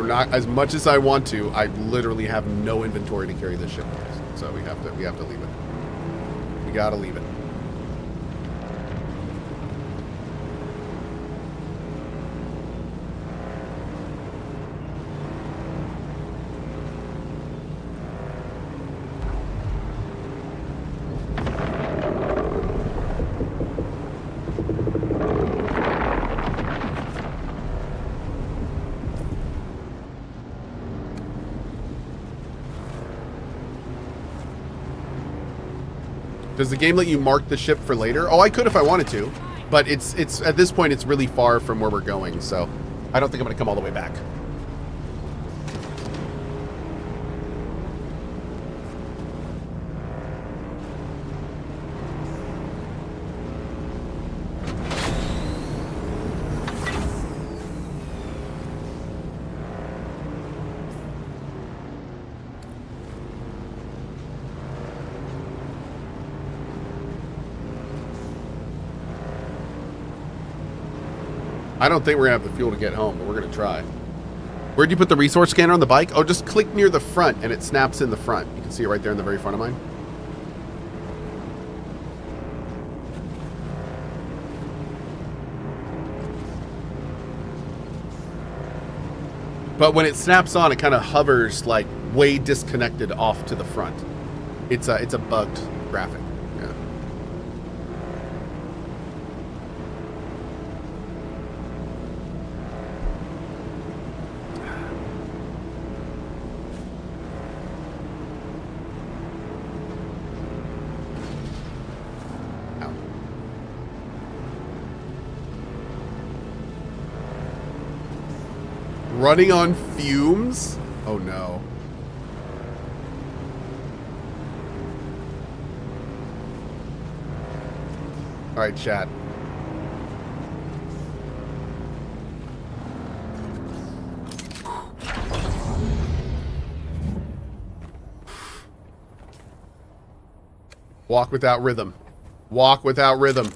We're not, as much as I want to, I literally have no inventory to carry this ship. So we have to leave it. We gotta leave it. Does the game let you mark the ship for later? Oh, I could if I wanted to, but it's at this point it's really far from where we're going, so I don't think I'm gonna come all the way back. I don't think we're gonna have the fuel to get home, but we're gonna try. Where'd you put the resource scanner on the bike? Oh, just click near the front and it snaps in the front. You can see it right there in the very front of mine. But when it snaps on, it kind of hovers like way disconnected off to the front. It's a bugged graphic. Yeah. Running on fumes? Oh no. Alright, chat. Walk without rhythm. Walk without rhythm.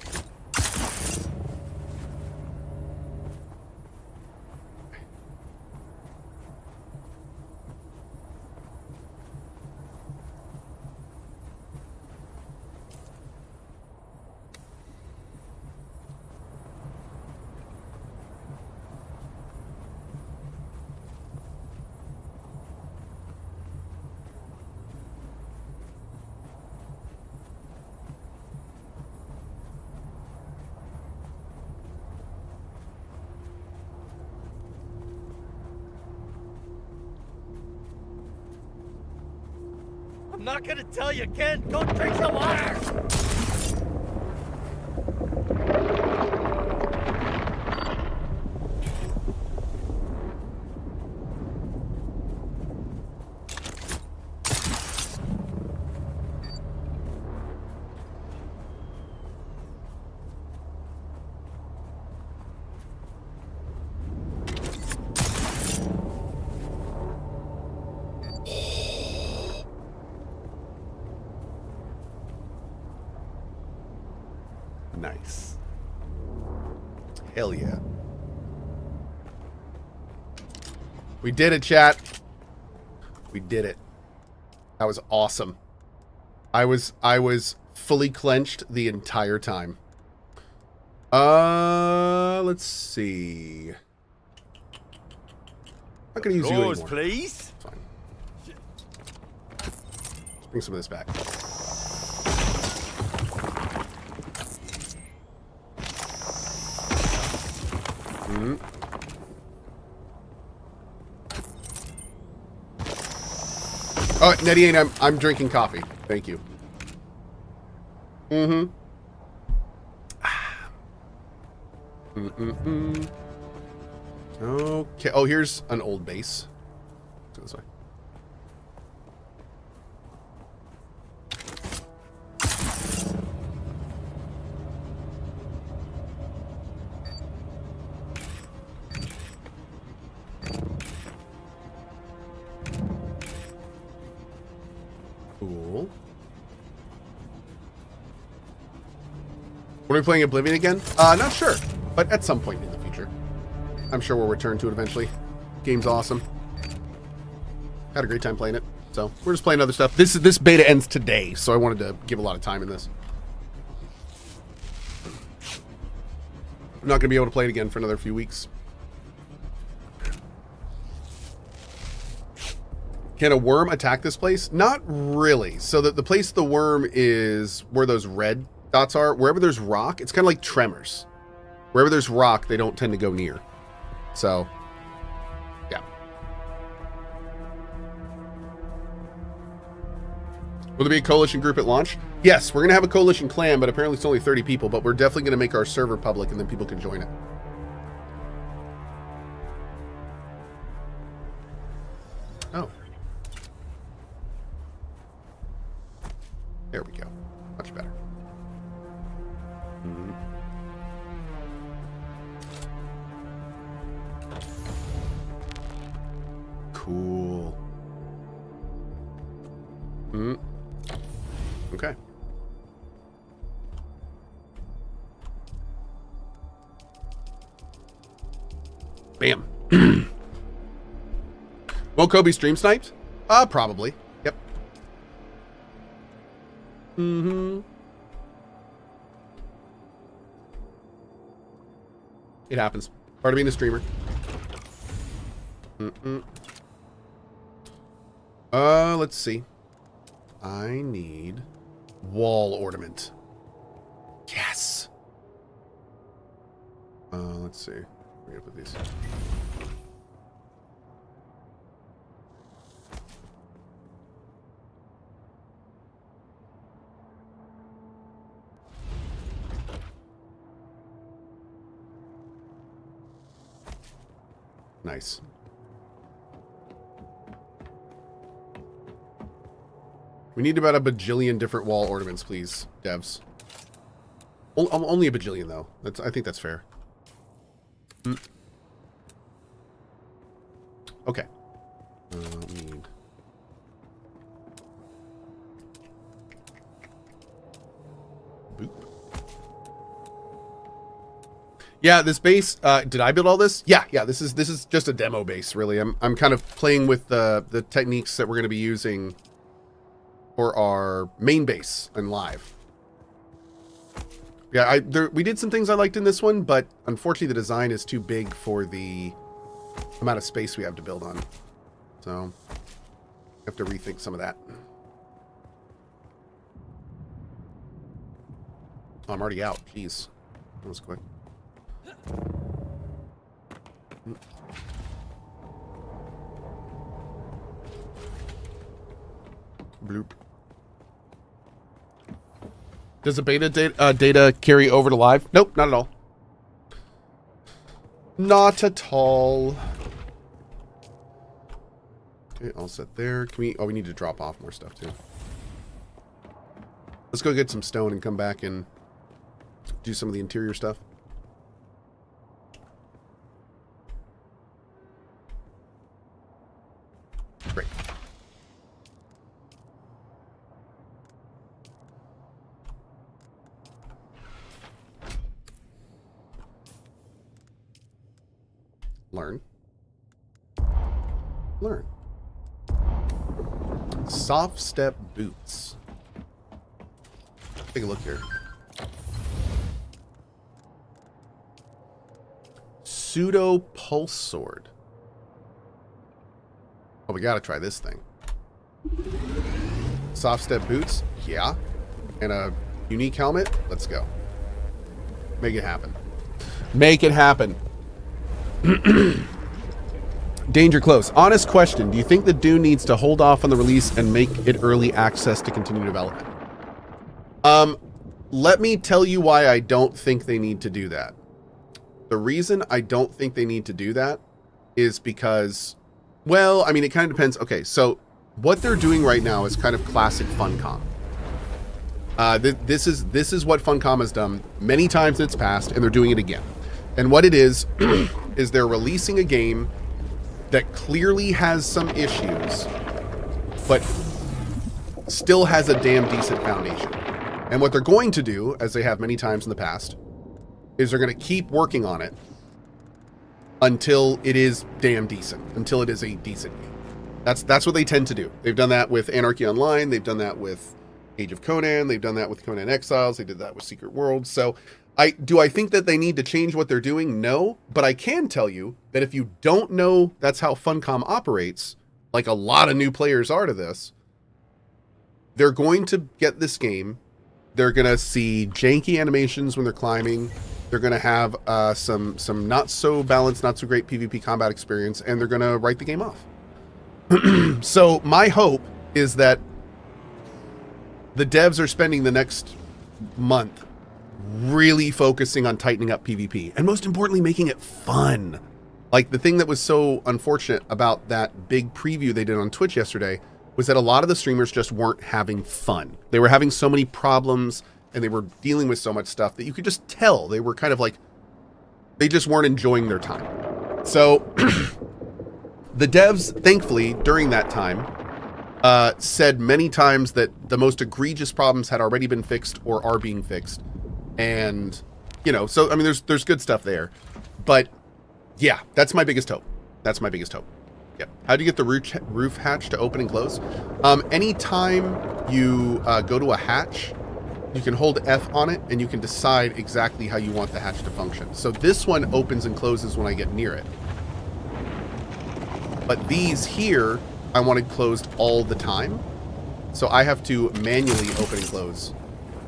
I'm not gonna tell you again. Go drink some water. Nice. Hell yeah. We did it, chat. We did it. That was awesome. I was fully clenched the entire time. Let's see. I'm not gonna use you anymore. Please. Fine. Let's bring some of this back. Mm-hmm. Oh, Nettie, and I'm drinking coffee. Thank you. Mm-hmm. Mm-mm-mm. Okay. Oh, here's an old base. Let's go this way. Cool. Are we playing Oblivion again? Not sure, but at some point in the future. I'm sure we'll return to it eventually. Game's awesome. Had a great time playing it. So we're just playing other stuff. This beta ends today, so I wanted to give a lot of time in this. I'm not going to be able to play it again for another few weeks. Can a worm attack this place? Not really. So the place the worm is where those red dots are. Wherever there's rock, it's kind of like tremors. Wherever there's rock, they don't tend to go near. So, yeah. Will there be a coalition group at launch? Yes, we're going to have a coalition clan, but apparently it's only 30 people, but we're definitely going to make our server public and then people can join it. Oh. There we go. Much better. Mm-hmm. Cool. Mm-hmm. Okay. Bam. Won't Kobe stream sniped? Probably. Yep. Mm-hmm. It happens. Part of being a streamer. Mm-mm. Let's see. I need wall ornament. Yes. Let's see. We're gonna put these. Nice. We need about a bajillion different wall ornaments, please, devs. Only a bajillion, though. I think that's fair. Mm. Okay. We need... Boop. Yeah, this base, did I build all this? Yeah, this is just a demo base, really. I'm kind of playing with the techniques that we're going to be using for our main base and live. Yeah, we did some things I liked in this one, but unfortunately the design is too big for the amount of space we have to build on. So, I have to rethink some of that. Oh, I'm already out. Jeez. That was quick. Bloop. Does the beta data carry over to live? Nope, not at all. Not at all. Okay, all set there. Can we... Oh, we need to drop off more stuff, too. Let's go get some stone and come back and do some of the interior stuff. Great. Learn. Learn. Soft step boots. Take a look here. Pseudo pulse sword. Oh, we gotta try this thing. Soft step boots, yeah. And a unique helmet. Let's go. Make it happen. Make it happen. Danger close. Honest question. Do you think that Dune needs to hold off on the release and make it early access to continue development? Let me tell you why I don't think they need to do that. The reason I don't think they need to do that is because, well, I mean, it kind of depends. Okay, so what they're doing right now is kind of classic Funcom. This is what Funcom has done many times in its past, and they're doing it again. And what it is, is they're releasing a game that clearly has some issues, but still has a damn decent foundation. And what they're going to do, as they have many times in the past, is they're going to keep working on it until it is damn decent, until it is a decent game. That's what they tend to do. They've done that with Anarchy Online. They've done that with Age of Conan. They've done that with Conan Exiles. They did that with Secret Worlds. So I think that they need to change what they're doing? No, but I can tell you that if you don't know that's how Funcom operates, like a lot of new players are to this, they're going to get this game. They're going to see janky animations when they're climbing. They're going to have some not so balanced, not so great PvP combat experience, and they're going to write the game off. So my hope is that the devs are spending the next month really focusing on tightening up PvP, and most importantly, making it fun. Like, the thing that was so unfortunate about that big preview they did on Twitch yesterday was that a lot of the streamers just weren't having fun. They were having so many problems, and they were dealing with so much stuff that you could just tell they were kind of like, they just weren't enjoying their time. So the devs, thankfully, during that time, said many times that the most egregious problems had already been fixed or are being fixed. And, you know, so, I mean, there's good stuff there. But, yeah, that's my biggest hope. That's my biggest hope. Yeah. How do you get the roof hatch to open and close? Anytime you go to a hatch, you can hold F on it, and you can decide exactly how you want the hatch to function. So this one opens and closes when I get near it. But these here, I wanted closed all the time. So I have to manually open and close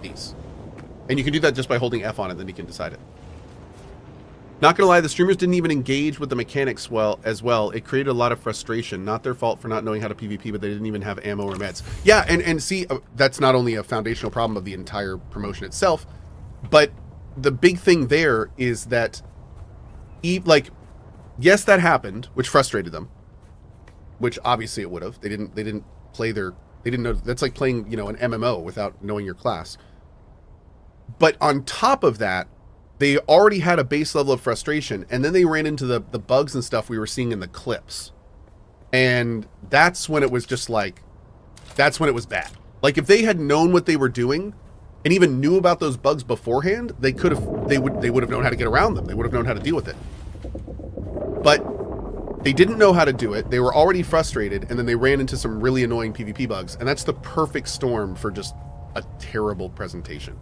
these. And you can do that just by holding F on it, then you can decide it. Not gonna lie, the streamers didn't even engage with the mechanics as well. It created a lot of frustration. Not their fault for not knowing how to PvP, but they didn't even have ammo or meds. Yeah, and see, that's not only a foundational problem of the entire promotion itself, but the big thing there is that, like, yes, that happened, which frustrated them. Which obviously it would have. They didn't know. That's like playing, you know, an MMO without knowing your class. But on top of that, they already had a base level of frustration, and then they ran into the bugs and stuff we were seeing in the clips. And that's when it was just like, that's when it was bad. Like, if they had known what they were doing and even knew about those bugs beforehand, they would have known how to get around them. They would have known how to deal with it. But they didn't know how to do it. They were already frustrated, and then they ran into some really annoying PvP bugs, and that's the perfect storm for just a terrible presentation.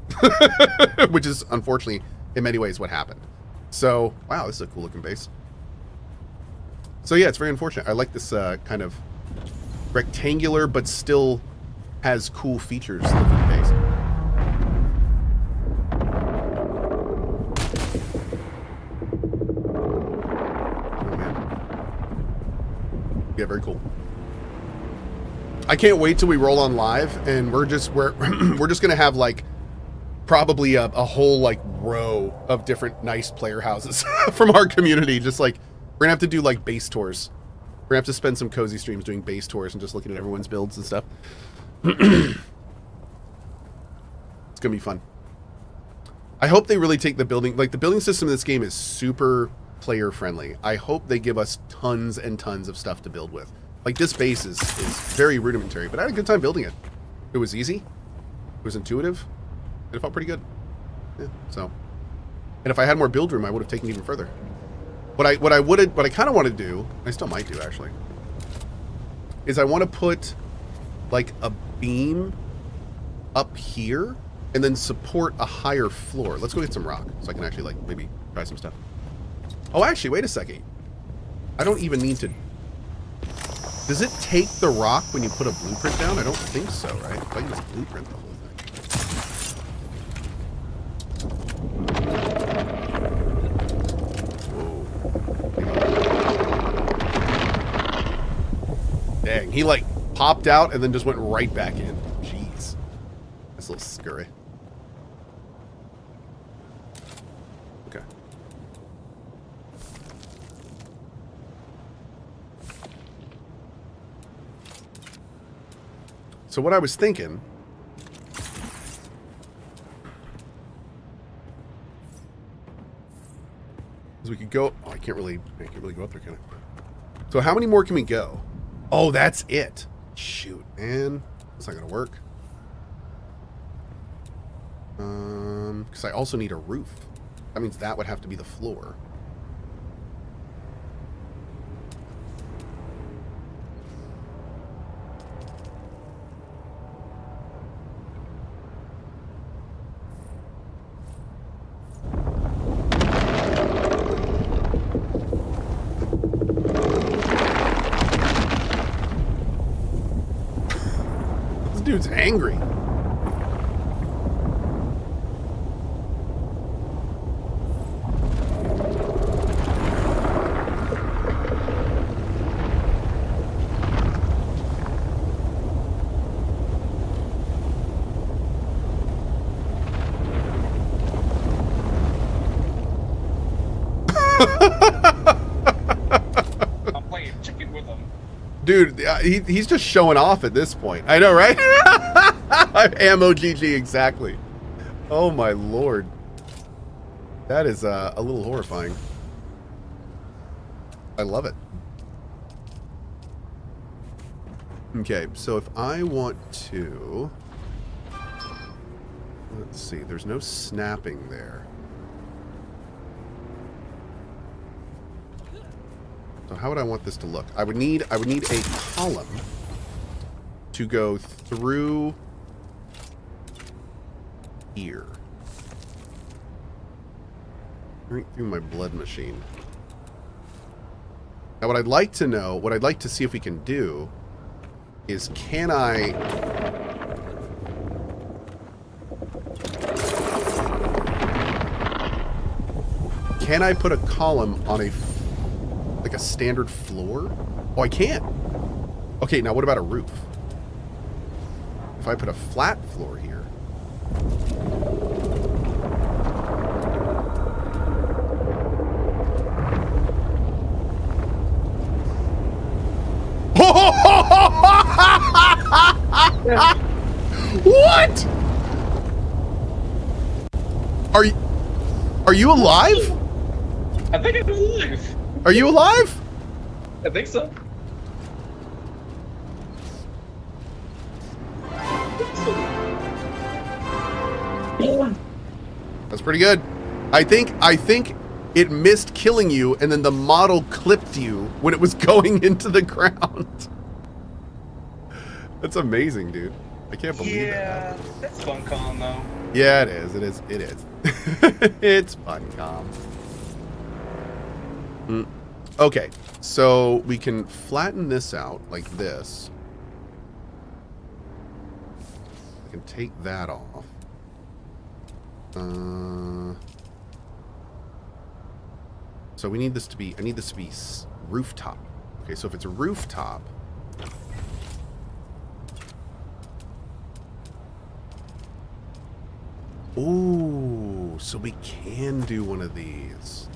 Which is, unfortunately, in many ways what happened. So, wow, this is a cool looking base. So yeah, it's very unfortunate. I like this kind of rectangular, but still has cool features looking base. Oh man. Yeah, very cool. I can't wait till we roll on live, and we're just gonna have like probably a whole like row of different nice player houses from our community. Just like, we're gonna have to do like base tours. We're gonna have to spend some cozy streams doing base tours and just looking at everyone's builds and stuff. It's gonna be fun. I hope they really take the building, like the building system in this game is super player friendly. I hope they give us tons and tons of stuff to build with. Like, this base is very rudimentary, but I had a good time building it. It was easy. It was intuitive. And it felt pretty good. Yeah, so. And if I had more build room, I would have taken it even further. What I kind of want to do, I still might do actually, is I want to put like a beam up here and then support a higher floor. Let's go get some rock so I can actually like maybe try some stuff. Oh, actually, wait a second. I don't even need to. Does it take the rock when you put a blueprint down? I don't think so, right? If I can just blueprint the whole thing. Whoa. Dang, he like popped out and then just went right back in. Jeez. That's a little scurry. Okay. So what I was thinking is we could go. Oh, I can't really go up there, can I? So how many more can we go? Oh, that's it. Shoot, man, that's not gonna work. Because I also need a roof. That means that would have to be the floor. Dude's angry. I'm playing chicken with him. Dude, he's just showing off at this point. I know, right? Ammo GG, exactly. Oh my lord. That is a little horrifying. I love it. Okay, so if I want to... Let's see, there's no snapping there. So how would I want this to look? I would need a column to go through here. Right through my blood machine. Now what I'd like to know, what I'd like to see if we can do is can I put a column on a like a standard floor? Oh, I can. Okay, now what about a roof? If I put a flat floor here. What? Are you alive? I think I'm alive. Are you alive? I think so. That's pretty good. I think it missed killing you, and then the model clipped you when it was going into the ground. That's amazing, dude. I can't believe that. Yeah, that's fun calm though. Yeah, it is. It is. It is. It's fun, calm. Okay, so we can flatten this out like this. I can take that off. So we need this to be, I need this to be rooftop. Okay, so if it's a rooftop, ooh, so we can do one of these.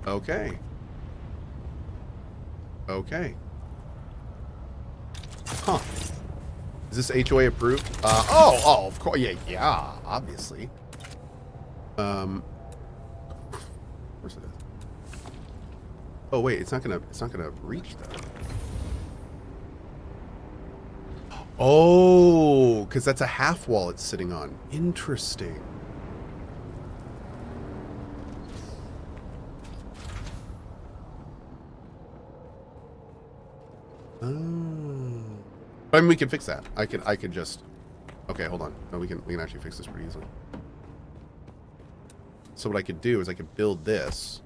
Okay. Okay. Huh. Is this HOA approved? Oh, of course. Yeah, obviously. Of course it is. Oh wait, it's not gonna reach that. Oh, because that's a half wall it's sitting on. Interesting. I mean, we can fix that. I could just. Okay, hold on. No, we can actually fix this pretty easily. So what I could do is I could build this,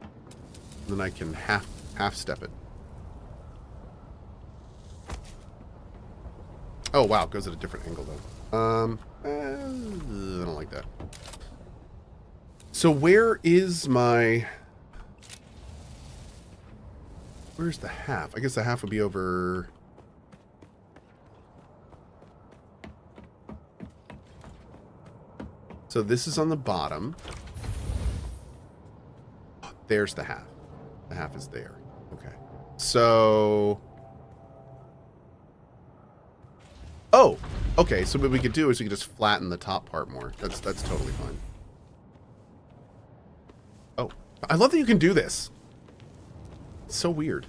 and then I can half step it. Oh wow, it goes at a different angle though. I don't like that. So where is my? Where's the half? I guess the half would be over. So this is on the bottom. There's the half. The half is there. Okay. So. Oh, okay. So what we could do is we could just flatten the top part more. That's totally fine. Oh, I love that you can do this. It's so weird.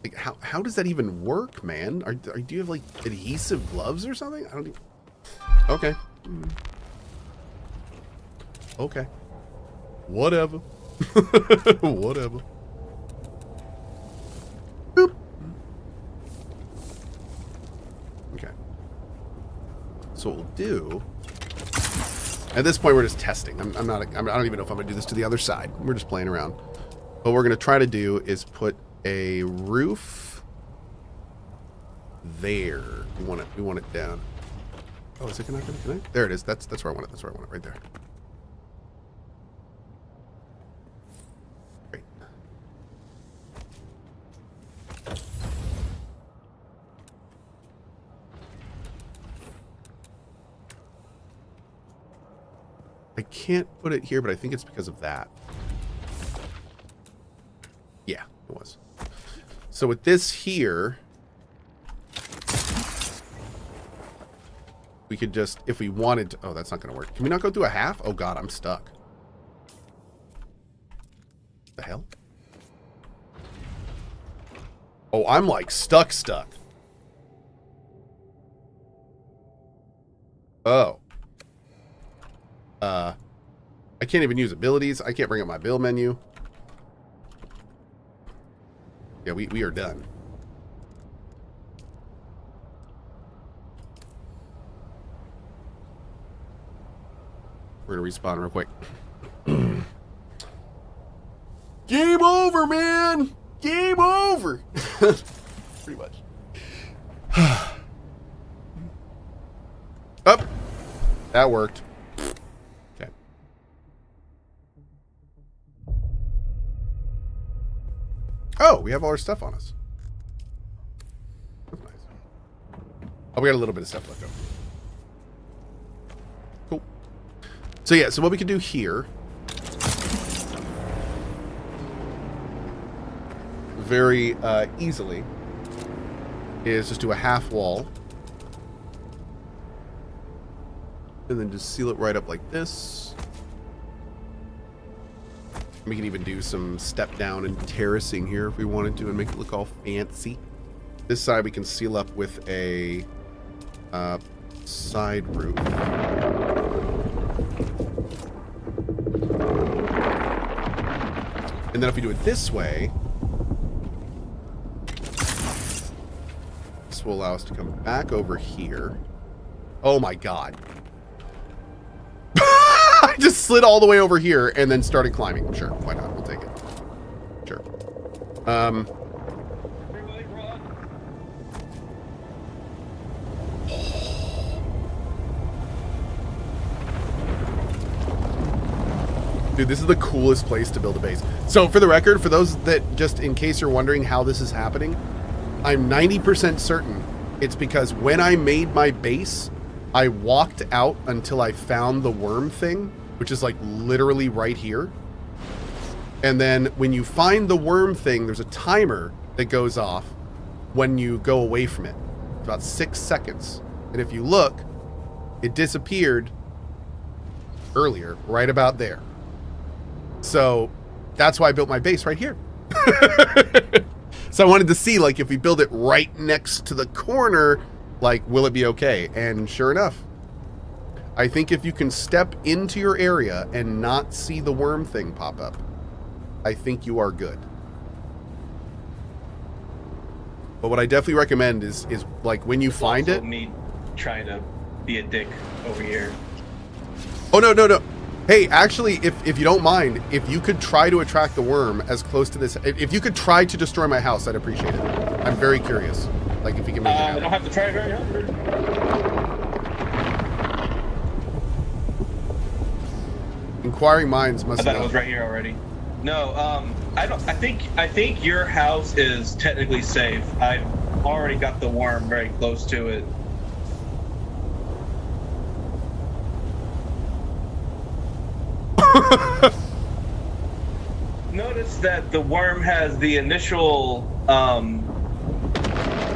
Like how does that even work, man? Do you have like adhesive gloves or something? I don't even. Okay. Okay. Whatever. Whatever. Boop. Okay. So what we'll do. At this point, we're just testing. I don't even know if I'm gonna do this to the other side. We're just playing around. What we're going to try to do is put a roof there. We want it down. Oh, is it not going to connect? There it is. That's where I want it. That's where I want it, right there. Great. I can't put it here, but I think it's because of that. Yeah, it was. So with this here, we could just, if we wanted to, oh, that's not going to work. Can we not go through a half? Oh God, I'm stuck. The hell? Oh, I'm like stuck. Oh. I can't even use abilities. I can't bring up my build menu. Yeah, we are done. We're gonna respawn real quick. Game over, man! Game over! Pretty much. Up! That worked. Okay. Oh, we have all our stuff on us. That's nice. Oh, we got a little bit of stuff left over. Cool. So yeah, so what we can do here, very easily, is just do a half wall. And then just seal it right up like this. We can even do some step down and terracing here if we wanted to and make it look all fancy. This side we can seal up with a side roof. And then if we do it this way, this will allow us to come back over here. Oh my God. I just slid all the way over here and then started climbing. Sure, why not? We'll take it. Sure. Dude, this is the coolest place to build a base. So for the record, for those that just in case you're wondering how this is happening, I'm 90% certain it's because when I made my base, I walked out until I found the worm thing, which is like literally right here. And then when you find the worm thing, there's a timer that goes off when you go away from it. It's about 6 seconds. And if you look, it disappeared earlier, right about there. So that's why I built my base right here. So I wanted to see, like, if we build it right next to the corner, like, will it be okay? And sure enough, I think if you can step into your area and not see the worm thing pop up, I think you are good. But what I definitely recommend is like when you find it. Me trying to be a dick over here. Oh no. Hey, actually, if you don't mind, if you could try to attract the worm as close to this, if you could try to destroy my house, I'd appreciate it. I'm very curious. Like if you can make it happen. I don't have to try very hard. Inquiring minds must. I thought it was right here already. No, I don't. I think your house is technically safe. I've already got the worm very close to it. Notice that the worm has the initial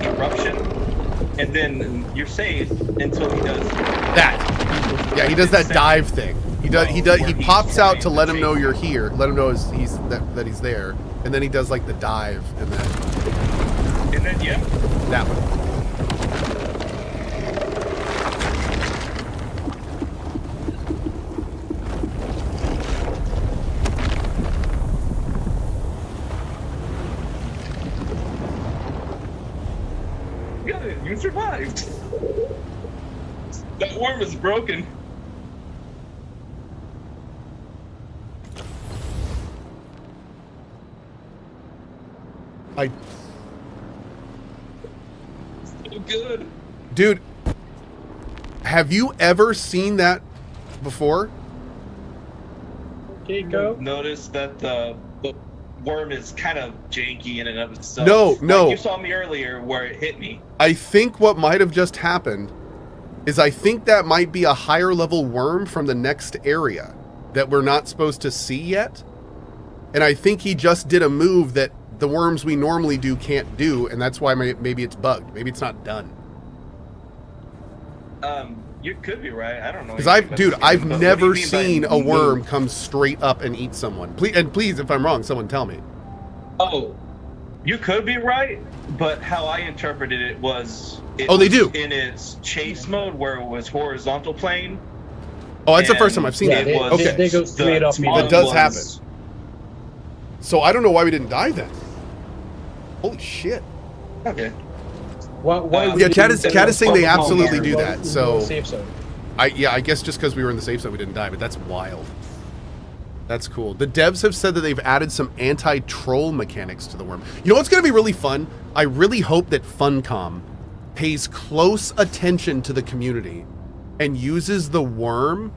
eruption, and then you're safe until he does that. Yeah, he does that dive thing. He pops out to let him know you're here, let him know that he's there, and then he does like the dive, and then yeah, that one. You survived. That worm is broken. I So good. Dude, have you ever seen that before? Okay, go. Notice that the worm is kind of janky in and of itself. No. Like you saw me earlier where it hit me. I think what might have just happened is I think that might be a higher level worm from the next area that we're not supposed to see yet. And I think he just did a move that the worms we normally do can't do, and that's why maybe it's bugged. Maybe it's not done. You could be right. I don't know. Because anything I've about this game, but what do you never mean by seen a worm move? come straight up and eat someone. Please, if I'm wrong, someone tell me. Oh, you could be right, but how I interpreted it was... Oh, they do. In its chase mode where it was horizontal plane. Oh, that's the and first time I've seen Yeah, that. they, they go straight up. That does happen. So I don't know why we didn't die then. Holy shit. Okay. Why Yeah, chat is saying they Well, absolutely well, do well, that. So safe zone. I guess just because we were in the safe zone we didn't die, but that's wild. That's cool. The devs have said that they've added some anti-troll mechanics to the worm. You know what's going to be really fun? I really hope that Funcom pays close attention to the community and uses the worm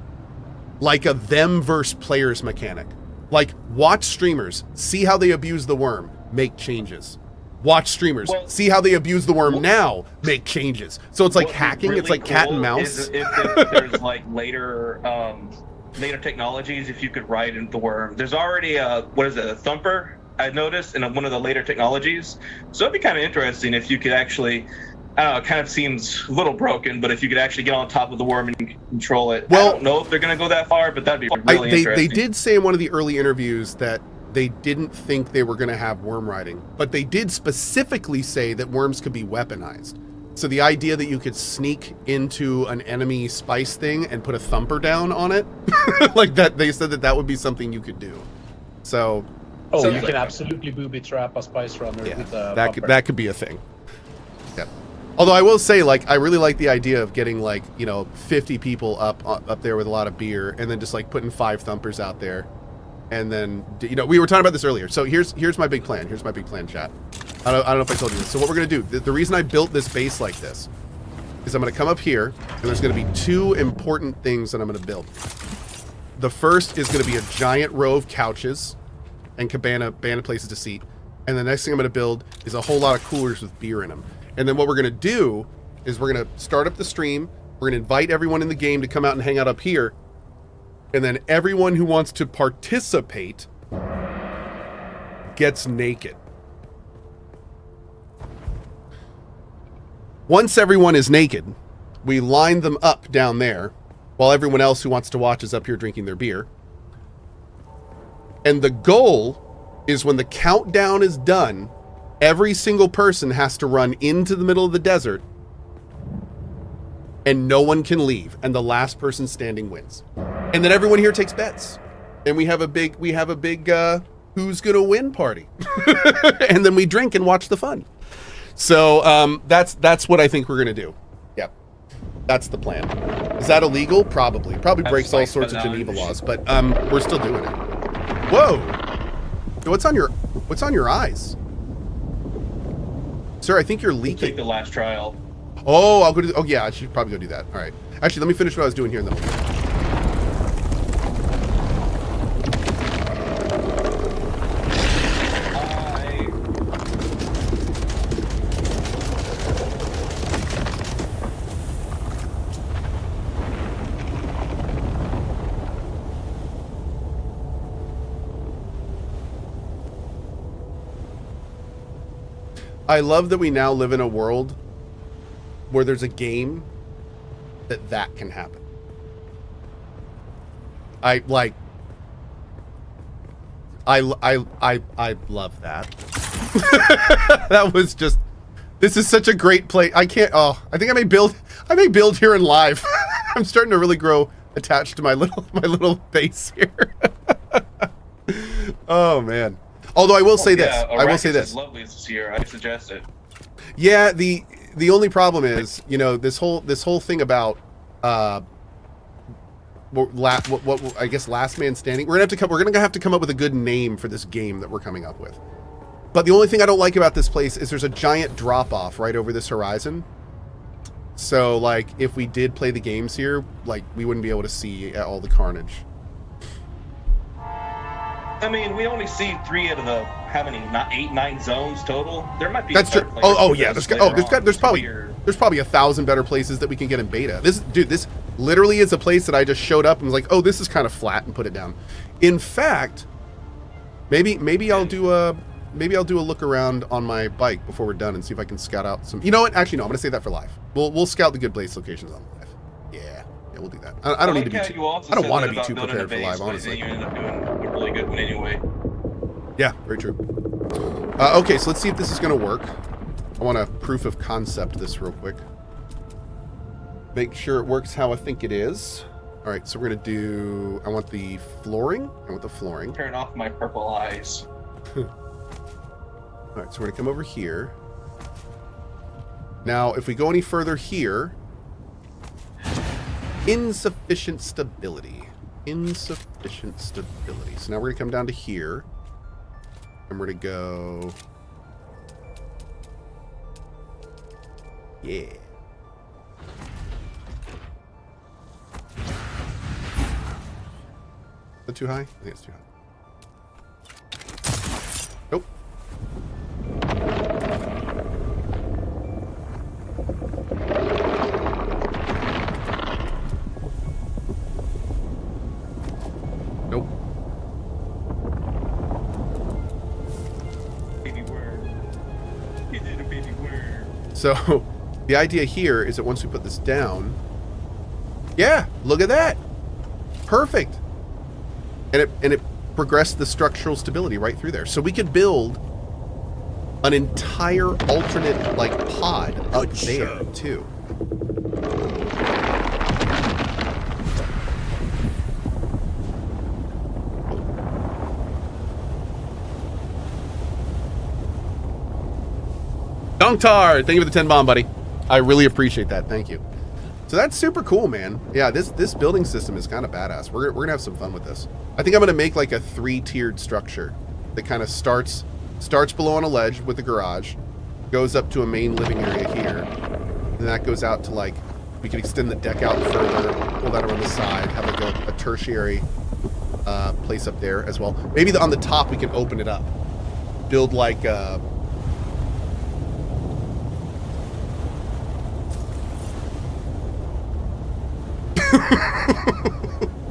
like a them versus players mechanic. Like, watch streamers, see how they abuse the worm, make changes. Watch streamers, see how they abuse the worm now, make changes. So it's like What hacking, really it's like cat and cool mouse. is if there's like later technologies, if you could ride into the worm. There's already a thumper I noticed in one of the later technologies. So it'd be kind of interesting if you could actually, I don't know, it kind of seems a little broken, but if you could actually get on top of the worm and control it. Well, I don't know if they're going to go that far, but that'd be really they interesting. did say in one of the early interviews that they didn't think they were going to have worm riding, but they did specifically say that worms could be weaponized. So the idea that you could sneak into an enemy spice thing and put a thumper down on it, like that, they said that that would be something you could do. So, Oh, So- you can absolutely booby trap a spice runner yeah, with a that could be a thing. Yeah. Although I will say, like, I really like the idea of getting like 50 people up there with a lot of beer, and then just like putting 5 thumpers out there. And then, we were talking about this earlier. So here's my big plan. Here's my big plan, chat. I don't know if I told you this. So what we're going to do, the reason I built this base like this is I'm going to come up here, and there's going to be 2 important things that I'm going to build. The first is going to be a giant row of couches and cabana places to seat. And the next thing I'm going to build is a whole lot of coolers with beer in them. And then what we're going to do is we're going to start up the stream. We're going to invite everyone in the game to come out and hang out up here. And then everyone who wants to participate gets naked. Once everyone is naked, we line them up down there while everyone else who wants to watch is up here drinking their beer. And the goal is when the countdown is done, every single person has to run into the middle of the desert and no one can leave, and the last person standing wins. And then everyone here takes bets, and we have a big who's gonna win party. And then we drink and watch the fun. So that's what I think we're gonna do. Yep, that's the plan. Is that illegal? Probably breaks all sorts of Geneva laws, but we're still doing it. Whoa, what's on your eyes, sir? I think you're leaking. Take the last trial. Oh, I'll go to. Oh yeah, I should probably go do that. All right. Actually, let me finish what I was doing here, and then we'll go. I love that we now live in a world where there's a game that can happen. I love that. That was just, this is such a great play. I think I may build here in live. I'm starting to really grow attached to my little base here. Oh man. Although I will say this. I will say this. Is lovely this year. I suggest it. Yeah, the only problem is, this whole thing about what I guess last man standing. We're gonna have to come up with a good name for this game that we're coming up with. But the only thing I don't like about this place is there's a giant drop-off right over this horizon. So, like, if we did play the games here, like, we wouldn't be able to see all the carnage. I mean, we only see 3 out of the how many? Not 8, 9 zones total. There might be. That's true. better Oh players yeah. this There's later on. there's probably 1,000 better places that we can get in beta. This literally is a place that I just showed up and was like, oh, this is kind of flat, and put it down. In fact, maybe I'll do a look around on my bike before we're done and see if I can scout out some. You know what? Actually, no. I'm gonna save that for live. We'll scout the good place locations on live. Yeah, we'll do that. I don't need to be. I don't want to be too prepared for live, honestly. You ended up doing a really good one anyway. Yeah, very true. Okay, so let's see if this is going to work. I want to proof of concept this real quick. Make sure it works how I think it is. All right, so we're going to do... I want the flooring. Turn off my purple eyes. All right, so we're going to come over here. Now, if we go any further here... Insufficient stability. So now we're going to come down to here. And we're going to go... Yeah. Is that too high? I think it's too high. Nope. Nope. Baby worm. He did a baby worm. So, the idea here is that once we put this down... Yeah, look at that! Perfect! And it progressed the structural stability right through there. So we could build an entire alternate, like, pod up there, too. Dongtar, thank you for the 10 bomb, buddy. I really appreciate that. Thank you. So that's super cool, man. Yeah, this building system is kind of badass. We're gonna have some fun with this. I think I'm gonna make like a 3-tiered structure that kind of starts below on a ledge with the garage, goes up to a main living area here, and that goes out to like, we can extend the deck out further, pull that around the side, have like a tertiary place up there as well. Maybe on the top we can open it up, build like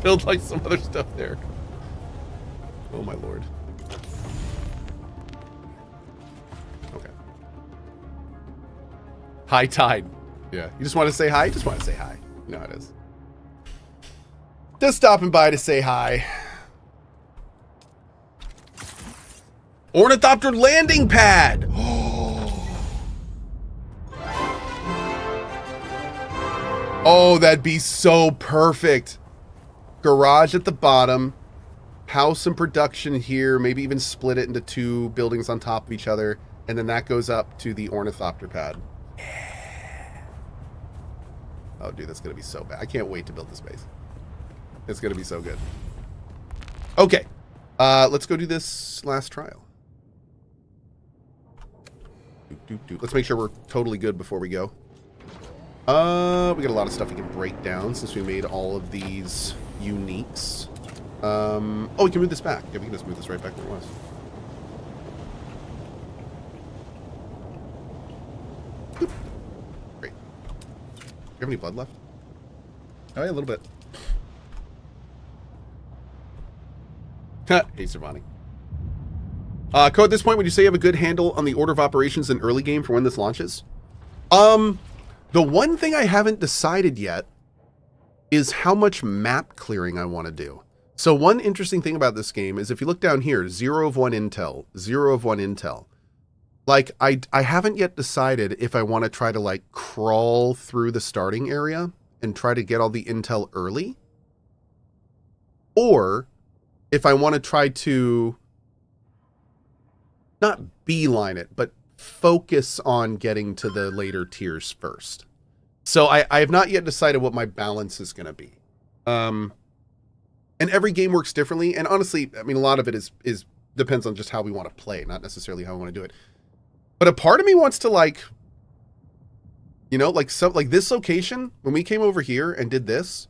build like some other stuff there. Oh my lord. Okay. High tide. Yeah. You just want to say hi? Just want to say hi. You know how it is. Just stopping by to say hi. Ornithopter landing pad. Oh, that'd be so perfect. Garage at the bottom, house and production here, maybe even split it into 2 buildings on top of each other, and then that goes up to the ornithopter pad. Yeah. Oh, dude, that's going to be so bad. I can't wait to build this base. It's going to be so good. Okay, let's go do this last trial. Let's make sure we're totally good before we go. We got a lot of stuff we can break down since we made all of these uniques. Oh, we can move this back. Yeah, we can just move this right back where it was. Boop. Great. Do you have any blood left? Oh, yeah, a little bit. Hey, Servani. Cohh, at this point, would you say you have a good handle on the order of operations in early game for when this launches? The one thing I haven't decided yet is how much map clearing I want to do. So one interesting thing about this game is if you look down here, 0 of 1 intel, 0 of 1 intel. Like, I haven't yet decided if I want to try to, like, crawl through the starting area and try to get all the intel early. Or if I want to try to not beeline it, but focus on getting to the later tiers first. So I have not yet decided what my balance is going to be. And every game works differently. And honestly, I mean, a lot of it is depends on just how we want to play, not necessarily how we want to do it. But a part of me wants to like, you know, like this location, when we came over here and did this,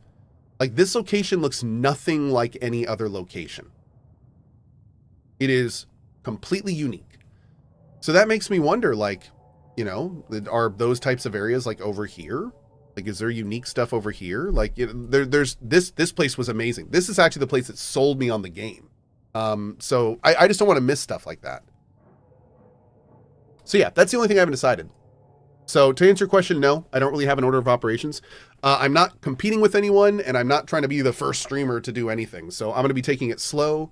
like this location looks nothing like any other location. It is completely unique. So that makes me wonder, like, you know, are those types of areas like over here? Like, is there unique stuff over here? Like, there's this place was amazing. This is actually the place that sold me on the game. So I just don't want to miss stuff like that. So yeah, that's the only thing I haven't decided. So to answer your question, no, I don't really have an order of operations. I'm not competing with anyone, and I'm not trying to be the first streamer to do anything. So I'm going to be taking it slow.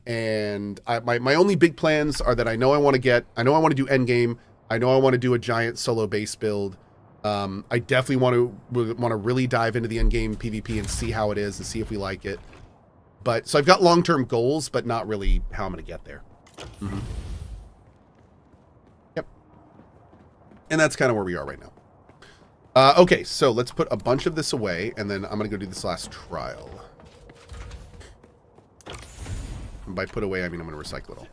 And my only big plans are that I know I want to do endgame. I know I want to do a giant solo base build. I definitely want to really dive into the endgame PvP and see how it is and see if we like it. But so I've got long-term goals, but not really how I'm going to get there. Mm-hmm. Yep. And that's kind of where we are right now. Okay, so let's put a bunch of this away, and then I'm going to go do this last trial. And by put away, I mean I'm going to recycle it all.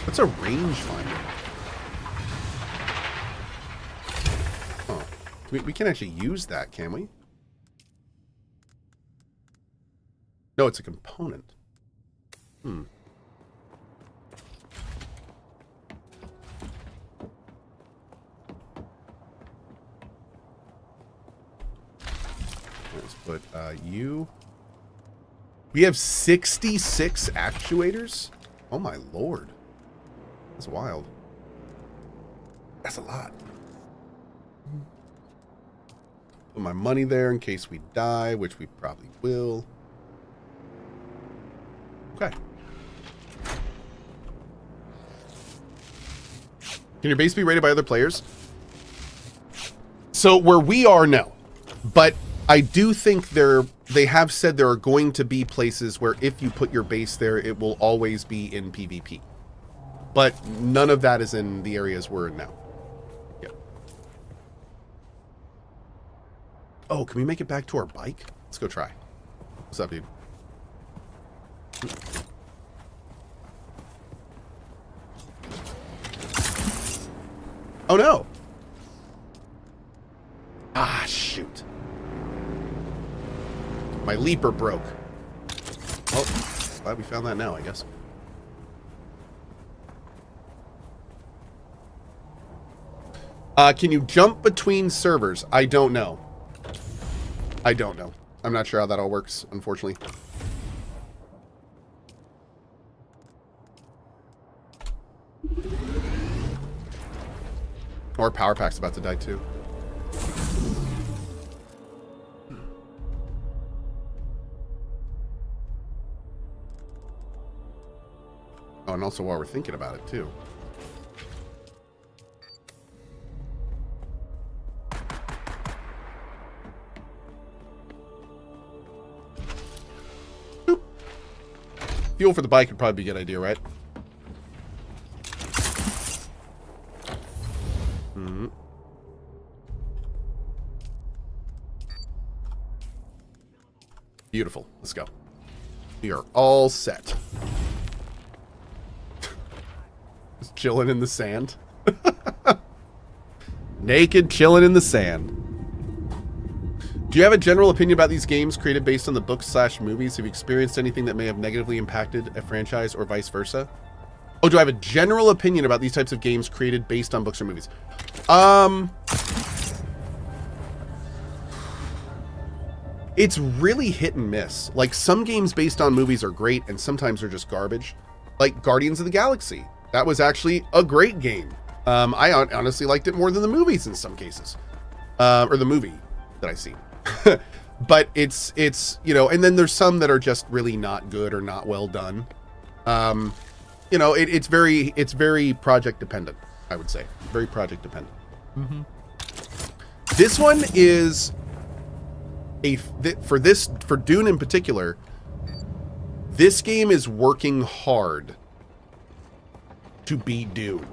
What's a rangefinder? Oh, we can actually use that, can we? No, it's a component. Let's put you. We have 66 actuators? Oh my lord. That's wild. That's a lot. Put my money there in case we die, which we probably will. Okay. Can your base be rated by other players? So where we are, no. But I do think they have said there are going to be places where if you put your base there, it will always be in PvP. But none of that is in the areas we're in now. Yeah. Oh, can we make it back to our bike? Let's go try. What's up, dude? Oh, no. Ah, shoot. My leaper broke. Well, glad we found that now, I guess. Can you jump between servers? I don't know. I don't know. I'm not sure how that all works, unfortunately. Our power pack's about to die too. Oh, and also while we're thinking about it too. Boop. Fuel for the bike would probably be a good idea, right? Mm-hmm. Beautiful. Let's go. We are all set. Just chilling in the sand. Naked, chilling in the sand. Do you have a general opinion about these games created based on the books/movies? Have you experienced anything that may have negatively impacted a franchise or vice versa? Oh, do I have a general opinion about these types of games created based on books or movies? It's really hit and miss. Like, some games based on movies are great and sometimes they're just garbage. Like Guardians of the Galaxy. That was actually a great game. I honestly liked it more than the movies in some cases. Or the movie that I seen. But it's, you know, and then there's some that are just really not good or not well done. You know, it's very project dependent, I would say. Very project dependent. Mm-hmm. This one is for Dune in particular, this game is working hard to be Dune.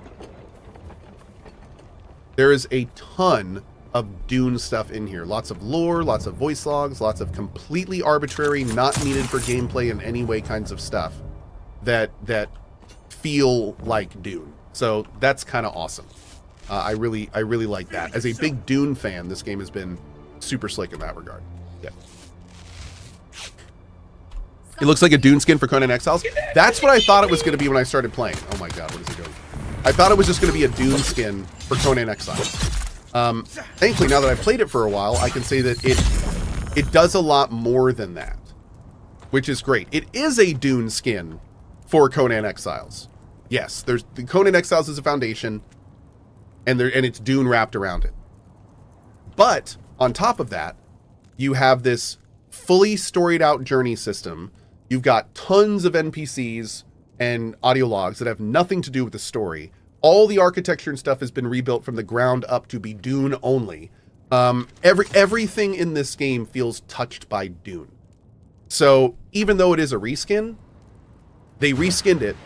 There is a ton of Dune stuff in here. Lots of lore, lots of voice logs, lots of completely arbitrary, not needed for gameplay in any way kinds of stuff that feel like Dune. So that's kind of awesome. I really like that. As a big Dune fan, this game has been super slick in that regard. Yeah. It looks like a Dune skin for Conan Exiles. That's what I thought it was going to be when I started playing. Oh my god, what is it going? I thought it was just going to be a Dune skin for Conan Exiles. Thankfully, now that I've played it for a while, I can say that it does a lot more than that, which is great. It is a Dune skin for Conan Exiles. Yes, the Conan Exiles is a foundation, and it's Dune wrapped around it. But on top of that, you have this fully storied out journey system. You've got tons of NPCs and audio logs that have nothing to do with the story. All the architecture and stuff has been rebuilt from the ground up to be Dune only. Everything in this game feels touched by Dune. So even though it is a reskin, they reskinned it.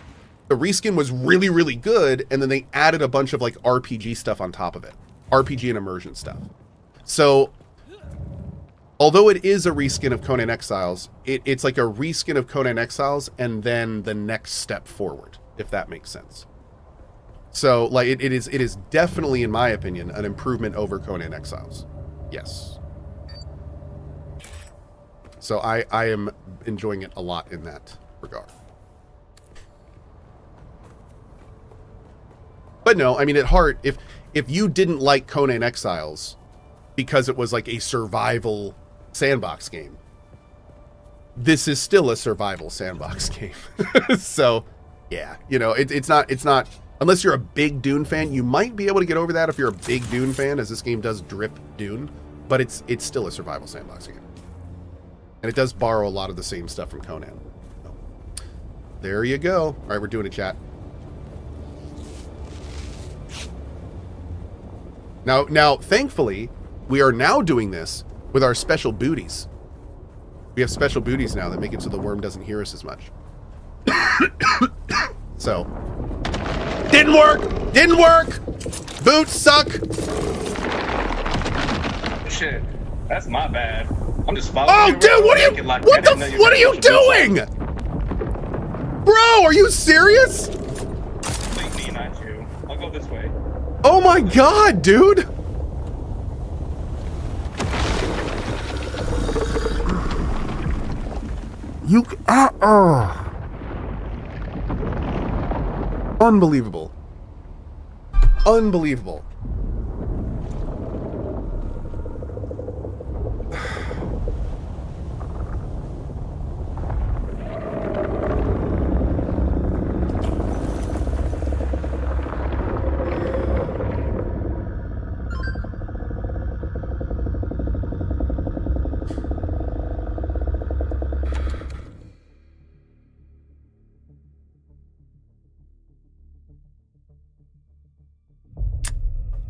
The reskin was really, really good, and then they added a bunch of like RPG stuff on top of it. RPG and immersion stuff. So although it is a reskin of Conan Exiles, it's like a reskin of Conan Exiles and then the next step forward, if that makes sense. So like it is definitely, in my opinion, an improvement over Conan Exiles. Yes. So I am enjoying it a lot in that regard. But no, I mean, at heart, if you didn't like Conan Exiles because it was like a survival sandbox game, this is still a survival sandbox game. So yeah, you know, it's not unless you're a big Dune fan. You might be able to get over that if you're a big Dune fan, as this game does drip Dune, but it's still a survival sandbox game, and it does borrow a lot of the same stuff from Conan. So, there you go. All right, we're doing a chat now. Thankfully, we are now doing this with our special booties. We have special booties now that make it so the worm doesn't hear us as much. So, didn't work! Boots suck! Shit, that's my bad. I'm just following Oh, you dude, around what are you doing? Bro, are you serious? Leave me, not you. I'll go this way. Oh my god, dude! Unbelievable. Unbelievable.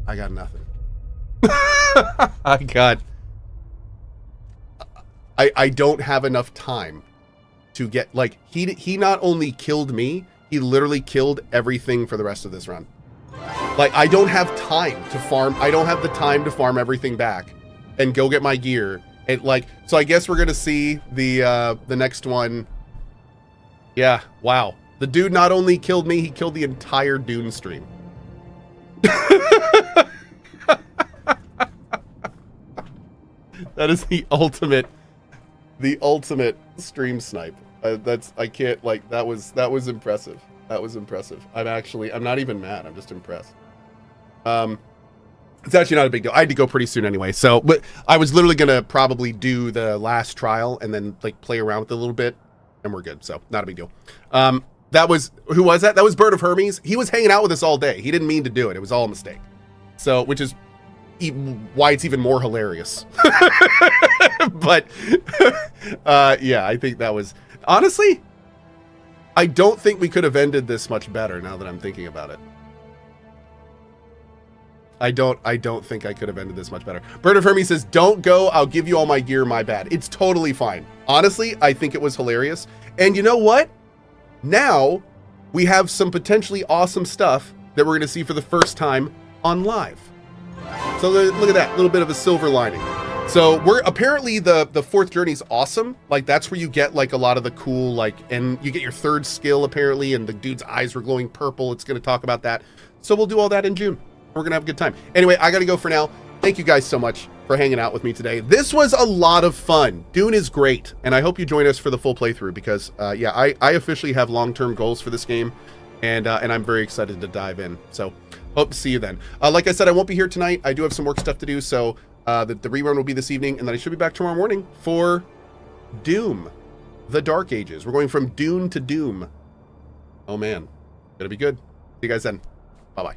I got nothing. I don't have enough time to get, like, he not only killed me, he literally killed everything for the rest of this run. Like, I don't have time to farm. I don't have the time to farm everything back and go get my gear. And like, so I guess we're gonna see the next one. Yeah, wow. The dude not only killed me, he killed the entire Dune stream. That is the ultimate stream snipe. I can't, like, that was impressive. That was impressive. I'm not even mad. I'm just impressed. It's actually not a big deal. I had to go pretty soon anyway. So, but I was literally gonna probably do the last trial and then like play around with it a little bit, and we're good. So, not a big deal. That was, who was that? That was Bird of Hermes. He was hanging out with us all day. He didn't mean to do it. It was all a mistake. So, which is why it's even more hilarious. But yeah, I think that was, honestly, I don't think we could have ended this much better now that I'm thinking about it. I don't think I could have ended this much better. Bird of Hermes says, don't go, I'll give you all my gear, my bad. It's totally fine. Honestly, I think it was hilarious. And you know what? Now we have some potentially awesome stuff that we're going to see for the first time on live. So So look at that, little bit of a silver lining. So we're apparently the fourth journey is awesome. Like that's where you get like a lot of the cool like, and you get your third skill apparently, and the dude's eyes were glowing purple. It's going to talk about that. So we'll do all that in June. We're going to have a good time. Anyway, I got to go for now. Thank you guys so much for hanging out with me today. This was a lot of fun. Dune is great, and I hope you join us for the full playthrough because yeah, I officially have long-term goals for this game, and I'm very excited to dive in. So hope to see you then. Like I said, I won't be here tonight. I do have some work stuff to do, so the rerun will be this evening, and then I should be back tomorrow morning for Doom, the Dark Ages. We're going from Dune to Doom. Oh man, gonna be good. See you guys then. Bye-bye.